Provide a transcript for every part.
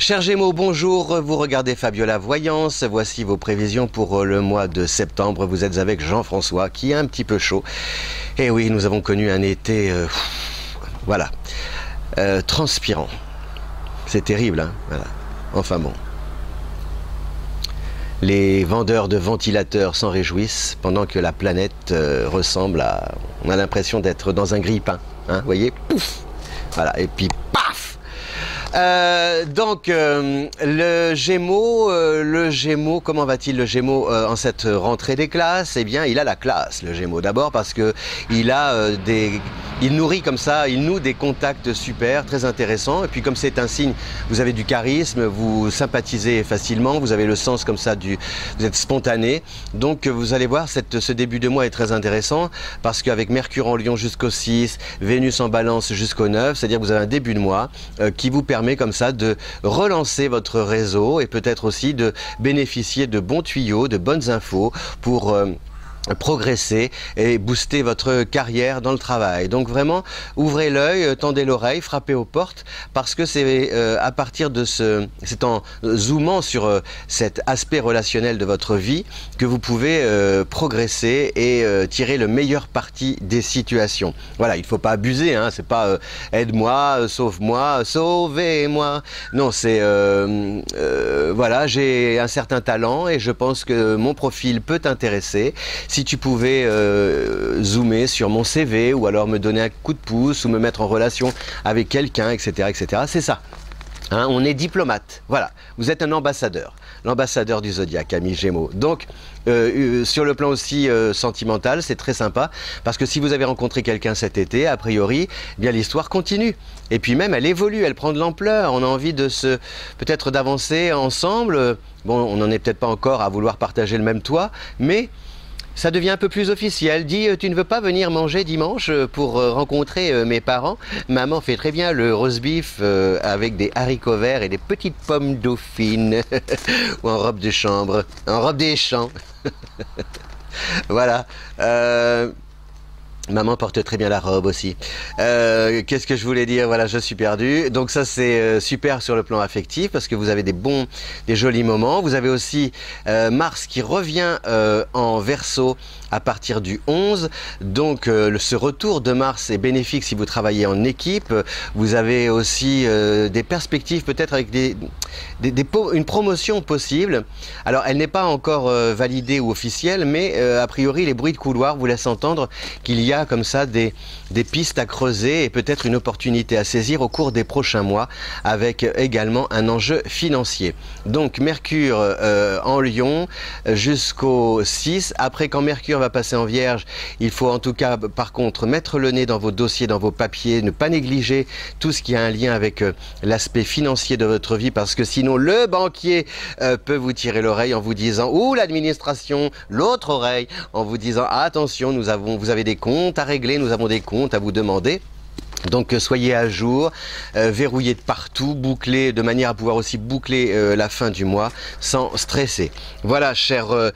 Chers Gémeaux, bonjour, vous regardez Fabiola Voyance, voici vos prévisions pour le mois de septembre. Vous êtes avec Jean-François qui est un petit peu chaud. Et oui, nous avons connu un été, transpirant. C'est terrible, hein, voilà. Enfin bon. Les vendeurs de ventilateurs s'en réjouissent pendant que la planète ressemble à... On a l'impression d'être dans un grille-pain, hein, vous voyez, pouf, voilà, et puis paf. Le Gémeaux, comment va-t-il le Gémeaux en cette rentrée des classes? Eh bien, il a la classe, le Gémeaux. D'abord parce que il nourrit comme ça, il noue des contacts super, très intéressants. Et puis comme c'est un signe, vous avez du charisme, vous sympathisez facilement, vous avez le sens comme ça vous êtes spontané. Donc vous allez voir, ce début de mois est très intéressant parce qu'avec Mercure en Lion jusqu'au 6, Vénus en Balance jusqu'au 9, c'est-à-dire que vous avez un début de mois qui vous permet comme ça de relancer votre réseau et peut-être aussi de bénéficier de bons tuyaux, de bonnes infos pour progresser et booster votre carrière dans le travail. Donc vraiment, ouvrez l'œil, tendez l'oreille, frappez aux portes, parce que c'est à partir de c'est en zoomant sur cet aspect relationnel de votre vie que vous pouvez progresser et tirer le meilleur parti des situations. Voilà, il ne faut pas abuser, hein, c'est pas aide-moi, sauve-moi, sauvez-moi. Non, c'est voilà, j'ai un certain talent et je pense que mon profil peut t'intéresser. Si tu pouvais zoomer sur mon CV ou alors me donner un coup de pouce ou me mettre en relation avec quelqu'un, etc., etc. C'est ça. Hein, on est diplomate. Voilà. Vous êtes un ambassadeur. L'ambassadeur du Zodiaque, ami Gémeaux. Donc, sur le plan aussi sentimental, c'est très sympa parce que si vous avez rencontré quelqu'un cet été, a priori, eh bien l'histoire continue. Et puis même, elle évolue, elle prend de l'ampleur. On a envie de peut-être d'avancer ensemble. Bon, on n'en est peut-être pas encore à vouloir partager le même toit, mais ça devient un peu plus officiel. Dis, tu ne veux pas venir manger dimanche pour rencontrer mes parents? Maman fait très bien le roast beef avec des haricots verts et des petites pommes dauphines. Ou en robe de chambre, en robe des champs. Voilà. Maman porte très bien la robe aussi. Qu'est-ce que je voulais dire? Voilà, je suis perdu. Donc ça, c'est super sur le plan affectif parce que vous avez des jolis moments. Vous avez aussi Mars qui revient en Verseau à partir du 11. Donc ce retour de Mars est bénéfique si vous travaillez en équipe. Vous avez aussi des perspectives peut-être avec une promotion possible. Alors elle n'est pas encore validée ou officielle, mais a priori les bruits de couloir vous laissent entendre qu'il y a comme ça des pistes à creuser et peut-être une opportunité à saisir au cours des prochains mois avec également un enjeu financier. Donc Mercure en Lion jusqu'au 6. Après, quand Mercure va passer en Vierge, il faut en tout cas par contre mettre le nez dans vos dossiers, dans vos papiers, ne pas négliger tout ce qui a un lien avec l'aspect financier de votre vie parce que sinon le banquier peut vous tirer l'oreille en vous disant, ou l'administration, l'autre oreille, en vous disant attention, vous avez des comptes à régler, nous avons des comptes à vous demander. Donc soyez à jour, verrouillez de partout, bouclez de manière à pouvoir aussi boucler la fin du mois sans stresser. Voilà, chers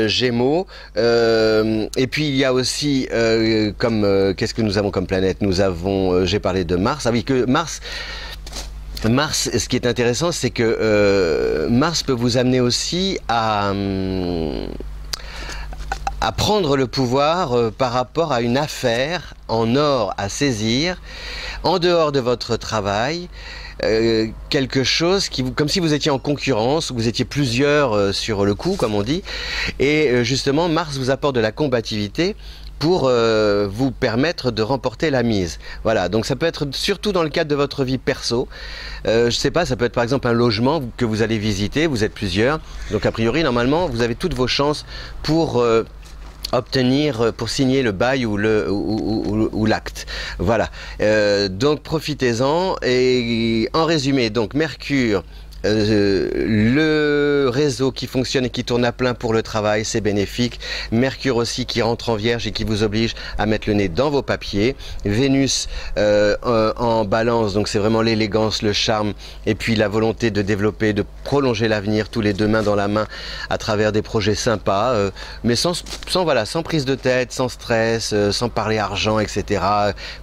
Gémeaux. Et puis il y a aussi qu'est-ce que nous avons comme planète? Nous avons, j'ai parlé de Mars. Ah oui, que Mars, ce qui est intéressant, c'est que Mars peut vous amener aussi à prendre le pouvoir par rapport à une affaire en or à saisir, en dehors de votre travail, quelque chose comme si vous étiez en concurrence, vous étiez plusieurs sur le coup, comme on dit, et justement Mars vous apporte de la combativité pour vous permettre de remporter la mise. Voilà, donc ça peut être surtout dans le cadre de votre vie perso. Je sais pas, ça peut être par exemple un logement que vous allez visiter, vous êtes plusieurs, donc a priori normalement vous avez toutes vos chances pour pour signer le bail ou l'acte. Voilà. Donc profitez-en et en résumé, donc Mercure Le réseau qui fonctionne et qui tourne à plein pour le travail, c'est bénéfique. Mercure aussi qui rentre en Vierge et qui vous oblige à mettre le nez dans vos papiers. Vénus en Balance, donc c'est vraiment l'élégance, le charme et puis la volonté de développer, de prolonger l'avenir, tous les deux mains dans la main à travers des projets sympas, mais sans prise de tête, sans stress, sans parler argent, etc.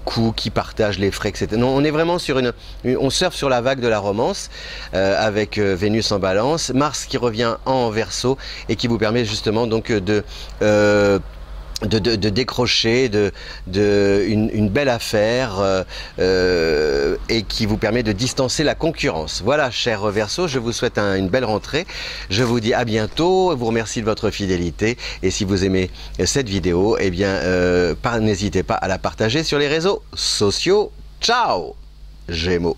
Coûts, qui partagent les frais, etc. Non, on est vraiment sur on surfe sur la vague de la romance avec Vénus en Balance, Mars qui revient en Verseau et qui vous permet justement donc de décrocher une belle affaire et qui vous permet de distancer la concurrence. Voilà, cher Verseau, je vous souhaite une belle rentrée. Je vous dis à bientôt, vous remercie de votre fidélité et si vous aimez cette vidéo, eh bien, n'hésitez pas à la partager sur les réseaux sociaux. Ciao, Gémeaux.